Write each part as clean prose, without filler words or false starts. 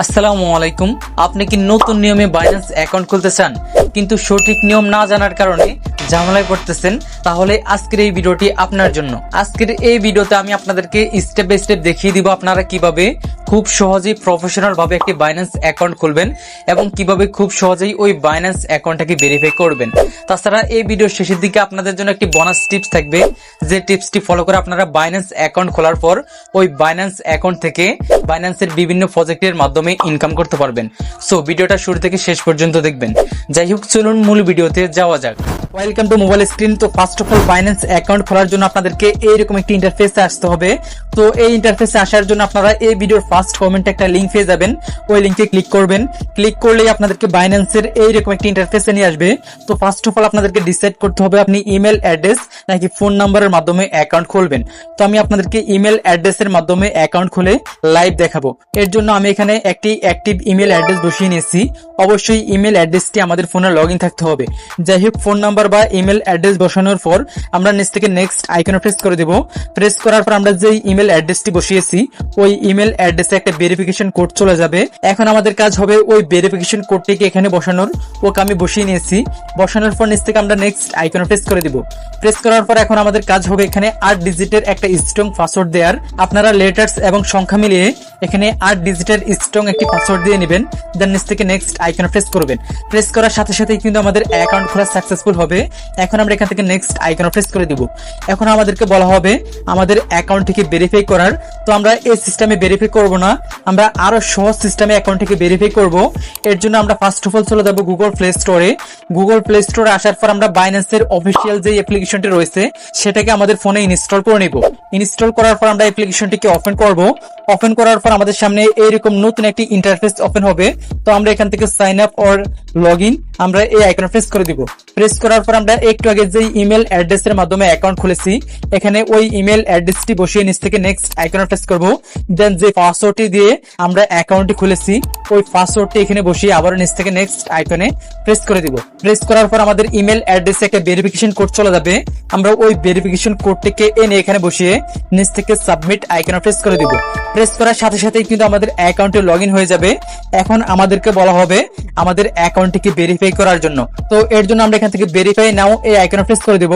আসসালামু আলাইকুম। আপনি কি নতুন নিয়মে বাইন্যান্স অ্যাকাউন্ট খুলতে চান কিন্তু সঠিক নিয়ম না জানার কারণে ঝামেলায় পড়তেছেন? তাহলে আজকের এই ভিডিওটি আপনার জন্য। আজকের এই ভিডিওতে আমি আপনাদেরকে স্টেপ বাই স্টেপ দেখিয়ে দিব আপনারা কিভাবে খুব সহজেই প্রফেশনাল ভাবে একটি বাইন্যান্স অ্যাকাউন্ট খুলবেন এবং কিভাবে খুব সহজেই ওই বাইন্যান্স অ্যাকাউন্টটাকে ভেরিফাই করবেন। তাছাড়া এই ভিডিওর শেষের দিকে আপনাদের জন্য একটি বোনাস টিপস থাকবে, যে টিপসটি ফলো করে আপনারা বাইন্যান্স অ্যাকাউন্ট খোলার পর ওই বাইন্যান্স অ্যাকাউন্ট থেকে বাইন্যান্সের বিভিন্ন প্রজেক্টের মাধ্যমে ইনকাম করতে পারবেন। সো ভিডিওটা শুরু থেকে শেষ পর্যন্ত দেখবেন। যাই হোক, চলুন মূল ভিডিওতে যাওয়া যাক। Welcome to mobile screen. তো first of all Binance account খোলার জন্য আপনাদেরকে এইরকম একটি ইন্টারফেসে আসতে হবে। তো এই ইন্টারফেসে আসার জন্য আপনারা এই ভিডিওর ফার্স্ট কমেন্টে একটা লিংক পেয়ে যাবেন, ওই লিংকে ক্লিক করবেন। ক্লিক করলেই আপনাদেরকে বাইন্যান্সের এইরকম একটি ইন্টারফেসে নিয়ে আসবে। তো ফার্স্ট অফ অল আপনাদেরকে ডিসাইড করতে হবে আপনি ইমেল অ্যাড্রেস নাকি ফোন নাম্বারের মাধ্যমে অ্যাকাউন্ট খুলবেন। তো আমি আপনাদেরকে ইমেল অ্যাড্রেসের মাধ্যমে অ্যাকাউন্ট খুলে লাইভ দেখাবো। এর জন্য আমি এখানে একটি অ্যাক্টিভ ইমেল অ্যাড্রেস বসিয়ে নিয়েছি। অবশ্যই ইমেল অ্যাড্রেসটি আমাদের ফোনে লগ ইন থাকতে হবে। যাই হোক, ফোন নাম্বার বা ইমেল অ্যাড্রেস বসানোর পর আমরা নিচ থেকে নেক্সট আইকনে প্রেস করে দেব। প্রেস করার পর আমরা যে ইমেল অ্যাড্রেসটি বসিয়েছি ওই ইমেল অ্যাড্রেসে একটা ভেরিফিকেশন কোড চলে যাবে। এখন আমাদের কাজ হবে ওই ভেরিফিকেশন কোডটিকে এখানে বসানোর। ওকে আমি বসিয়ে নিয়েছি। বসানোর পর নিচ থেকে আমরা নেক্সট আইকনে প্রেস করে দিব। প্রেস করার পর এখন আমাদের কাজ হবে এখানে 8 ডিজিটের একটা স্ট্রং পাসওয়ার্ড দেওয়ার। আপনারা লেটার্স এবং সংখ্যা মিলিয়ে এখানে 8 ডিজিটের স্ট্রং একটি পাসওয়ার্ড দিয়ে নেবেন। দেন নিচ থেকে নেক্সট আইকনে প্রেস করবেন। প্রেস করার সাথে সাথেই কিন্তু আমাদের অ্যাকাউন্ট খোলা সাকসেসফুল হবে। এখন আমরা এখান থেকে নেক্সট আইকনে প্রেস করে দিব। এখন আমাদেরকে বলা হবে আমাদের অ্যাকাউন্টটিকে ভেরিফাই করার। তো আমরা এই সিস্টেমে ভেরিফাই করব না, আমরা আরো সহজ সিস্টেমে অ্যাকাউন্টটিকে ভেরিফাই করব। এর জন্য আমরা ফার্স্ট অফ অল চলে যাব গুগল প্লে স্টোরে। গুগল প্লে স্টোরে আসার পর আমরা বাইন্যান্সের অফিসিয়াল যে অ্যাপ্লিকেশনটি রয়েছে সেটাকে আমাদের ফোনে ইনস্টল করে নিব। ইনস্টল করার পর আমরা অ্যাপ্লিকেশনটিকে ওপেন করব। ওপেন করার পর আমাদের সামনে এইরকম নতুন একটি ইন্টারফেস ওপেন হবে। তো আমরা এখান থেকে sign up or log in আমরা এই আইকনে প্রেস করে দিব। প্রেস করার পর আমরা একটু আগে যে ইমেল অ্যাড্রেসের মাধ্যমে অ্যাকাউন্ট খুলেছি এখানে ওই ইমেল অ্যাড্রেসটি বসিয়ে নিচ থেকে নেক্সট আইকনে প্রেস করব। দেন যে পাসওয়ার্ডটি দিয়ে আমরা অ্যাকাউন্টটি খুলেছি ওই পাসওয়ার্ডটি এখানে বসিয়ে আবার নিচ থেকে নেক্সট আইকনে প্রেস করে দিব। প্রেস করার পর আমাদের ইমেল অ্যাড্রেসে একটা ভেরিফিকেশন কোড চলে যাবে। আমরা ওই ভেরিফিকেশন কোডটিকে এনে এখানে বসিয়ে নিচ থেকে সাবমিট আইকনে প্রেস করে দিব। প্রেস করার সাথে সাথেই কিন্তু আমাদের অ্যাকাউন্টে লগ ইন হয়ে যাবে। এখন আমাদেরকে বলা হবে আমাদের অ্যাকাউন্টটিকে ভেরিফাই করার জন্য। তো এর জন্য আমরা এখান থেকে ভেরিফাই নাও এই আইকনে প্রেস করে দিব।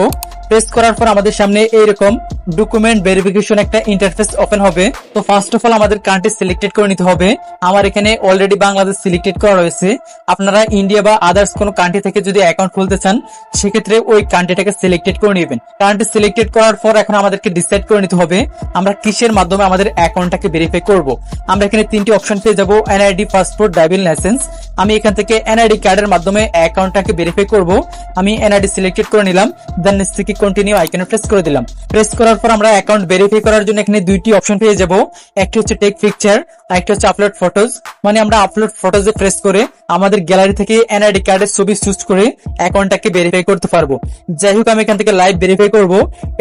প্রেস করার পর আমাদের সামনে এইরকম ডকুমেন্ট ভেরিফিকেশন একটা ইন্টারফেস ওপেন হবে। তো ফার্স্ট অফ অল আমাদের কান্ট্রি সিলেক্টেড করে নিতে হবে। আমার এখানে অলরেডি বাংলাদেশ সিলেক্টেড করা রয়েছে। আপনারা ইন্ডিয়া বা আদার্স কোনো কান্ট্রি থেকে যদি অ্যাকাউন্ট খুলতে চান সেক্ষেত্রে ওই কান্ট্রিটাকে সিলেক্টেড করে নেবেন। কান্ট্রি সিলেক্টেড করার পর এখন আমাদেরকে ডিসাইড করে নিতে হবে আমরা কিসের মাধ্যমে আমাদের অ্যাকাউন্টটাকে ভেরিফাই করব। আমরা এখানে তিনটি অপশন পেয়ে যাব, এনআইডি, পাসপোর্ট, ড্রাইভিং লাইসেন্স। আমি এখান থেকে এনআইডি কার্ডের মাধ্যমে অ্যাকাউন্টটাকে ভেরিফাই করব। আমি এনআইডি সিলেক্টেড করে নিলাম। দেন নিচ থেকে কন্টিনিউ আইকনে প্রেস করে দিলাম। প্রেস করার পর আমরা অ্যাকাউন্ট ভেরিফাই করার জন্য এখানে দুইটি অপশন পেয়ে যাব, একটি হচ্ছে টেক পিকচার আর একটি হচ্ছে আপলোড ফটোজ। মানে আমরা আপলোড ফটোজে প্রেস করে আমাদের গ্যালারি থেকে এনআইডি কার্ডের ছবি চুজ করে অ্যাকাউন্টটাকে ভেরিফাই করতে পারবো। যাই হোক, আমি এখান থেকে লাইভ ভেরিফাই করব।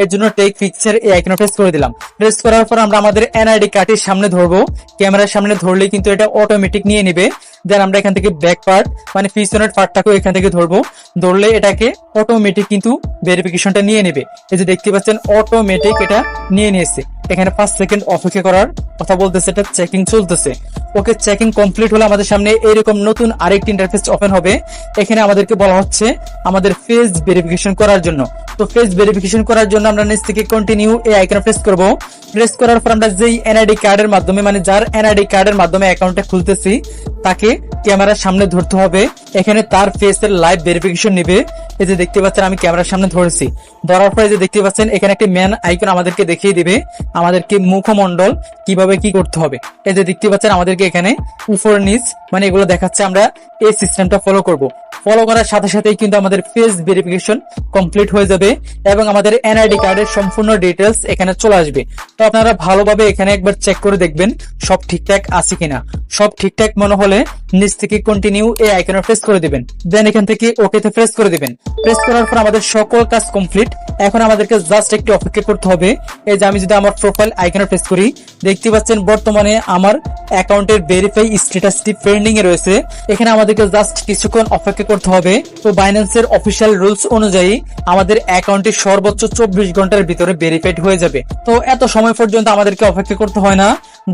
এর জন্য টেক পিকচার এই আইকনে প্রেস করে দিলাম। প্রেস করার পর আমরা আমাদের এনআইডি কার্ডের সামনে ধরবো। ক্যামেরার সামনে ধরলেই কিন্তু এটা অটোমেটিক নিয়ে নেবে। দেন আমরা এখান থেকে ব্যাক পার্ট মানে পিছনের পার্টটাকেও এখান থেকে ধরবো। ধরলে এটাকে অটোমেটিক কিন্তু ভেরিফিকেশনটা নিয়ে নেবে। এই যে দেখতে পাচ্ছেন অটোমেটিক এটা নিয়ে নিয়েছে। এখানে 5 সেকেন্ড অপেক্ষা করার কথা বলতেছে, এটা চেকিং চলতেছে। ওকে, চেকিং কমপ্লিট হলে আমাদের সামনে এরকম নতুন আরেকটি ইন্টারফেস ওপেন হবে। এখানে আমাদেরকে বলা হচ্ছে আমাদের ফেস ভেরিফিকেশন করার জন্য। তো ফেস ভেরিফিকেশন করার জন্য আমরা নিচ থেকে কন্টিনিউ এই আইকনে প্রেস করব। প্রেস করার পর আমরা যেই এনআইডি কার্ডের মাধ্যমে মানে যার এনআইডি কার্ডের মাধ্যমে অ্যাকাউন্টটা খুলতেছি তাকে ক্যামেরার সামনে ধরতে হবে। এখানে তার ফেসের লাইভ ভেরিফিকেশন নেবে। এই যে দেখতে পাচ্ছেন আমি ক্যামেরার সামনে ধরেছি। ধরার পরে যে দেখতে পাচ্ছেন এখানে একটি ম্যান আইকন আমাদেরকে দেখিয়ে দিবে আমাদেরকে মুখমণ্ডল কিভাবে কি করতে হবে। এই যে দেখতে পাচ্ছেন আমাদেরকে এখানে উপর নিচ মানে এগুলো দেখাচ্ছে। আমরা এই সিস্টেমটা ফলো করব। ফলো করার সাথে সাথেই কিন্তু আমাদের ফেস ভেরিফিকেশন কমপ্লিট হয়ে যাবে এবং আমাদের এনআইডি কার্ডের সম্পূর্ণ ডিটেলস এখানে চলে আসবে। তো আপনারা ভালোভাবে এখানে একবার চেক করে দেখবেন সব ঠিকঠাক আছে কিনা। সব ঠিকঠাক মনে হলে নিচ থেকে কন্টিনিউ এই আইকনে প্রেস করে দিবেন, দেন এখান থেকে ওকে তে প্রেস করে দিবেন। প্রেস করার পর আমাদের সকল কাজ কমপ্লিট। এখন আমাদেরকে জাস্ট একটু অপেক্ষা করতে হবে। এই যে আমি যদি আমার প্রোফাইল আইকনে প্রেস করি, দেখতে পাচ্ছেন বর্তমানে আমার অ্যাকাউন্টের ভেরিফাই স্ট্যাটাসটি পেন্ডিং এ রয়েছে। এখানে আমাদেরকে জাস্ট কিছুক্ষণ অপেক্ষা করতে হবে। তো বাইন্যান্সের অফিসিয়াল রুলস অনুযায়ী আমাদের অ্যাকাউন্টটি সর্বোচ্চ 24 ঘন্টার ভিতরে ভেরিফাইড হয়ে যাবে। তো এত সময় পর্যন্ত আমাদেরকে অপেক্ষা করতে হয় না,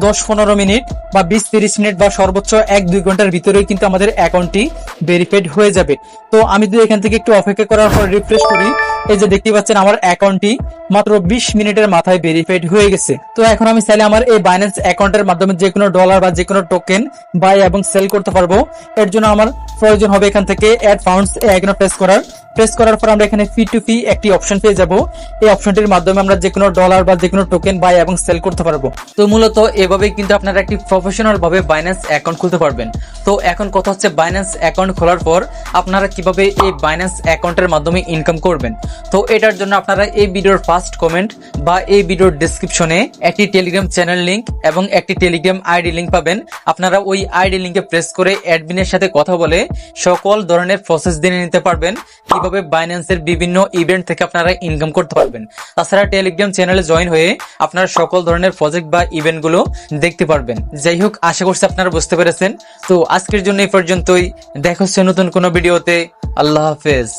10-15 মিনিট বা 20-30 মিনিট বা সর্বোচ্চ 1-2 ঘন্টার ভিতরে কিন্তু আমাদের অ্যাকাউন্টটি ভেরিফাইড হয়ে যাবে। তো আমি যদি এখান থেকে একটু অপেক্ষা করার পর রিফ্রেশ করি, এই যে দেখতে পাচ্ছেন আমার অ্যাকাউন্টটি মাত্র 20 মিনিটের মাথায় ভেরিফাইড হয়ে গেছে। তো এখন আমি চাইলে আমার এই বাইন্যান্স অ্যাকাউন্টের মাধ্যমে যে কোনো ডলার বা যে কোনো টোকেন বাই এবং সেল করতে পারবো। এর জন্য আমার প্রয়োজন হবে এখান থেকে অ্যাড ফান্ডস এই আইকনে প্রেস করার পর আমরা এখানে ফি টু ফি একটি অপশন পেয়ে যাব। এই অপশনটির মাধ্যমে আমরা যে কোনো ডলার বা যে কোনো টোকেন বাই এবং সেল করতে পারবো। তো মূলত এভাবেই কিন্তু আপনারা একটি প্রফেশনাল ভাবে বাইন্যান্স অ্যাকাউন্ট খুলতে পারবেন। তো এখন কথা হচ্ছে বাইন্যান্স অ্যাকাউন্ট খোলার পর আপনারা কিভাবে এই বাইন্যান্স অ্যাকাউন্টের মাধ্যমে ইনকাম করবেন। তো এটার জন্য আপনারা এই ভিডিওর ফার্স্ট কমেন্ট বা এই ভিডিওর ডেসক্রিপশনে একটি টেলিগ্রাম চ্যানেল লিংক এবং একটি টেলিগ্রাম আইডি লিংক পাবেন। আপনারা ওই আইডি লিংকে প্রেস করে অ্যাডমিনের সাথে কথা বলে সকল ধরনের প্রসেস জেনে নিতে পারবেন, কিভাবে বাইন্যান্সের বিভিন্ন ইভেন্ট থেকে আপনারা ইনকাম করতে পারবেন। তাছাড়া টেলিগ্রাম চ্যানেলে জয়েন হয়ে আপনারা সকল ধরনের প্রজেক্ট বা ইভেন্ট গুলো দেখতে পারবেন। যাই হোক, আশা করছি আপনারা বুঝতে পেরেছেন। তো আজকের জন্য এই পর্যন্তই, দেখা হচ্ছে নতুন কোনো ভিডিওতে। আল্লাহ হাফেজ।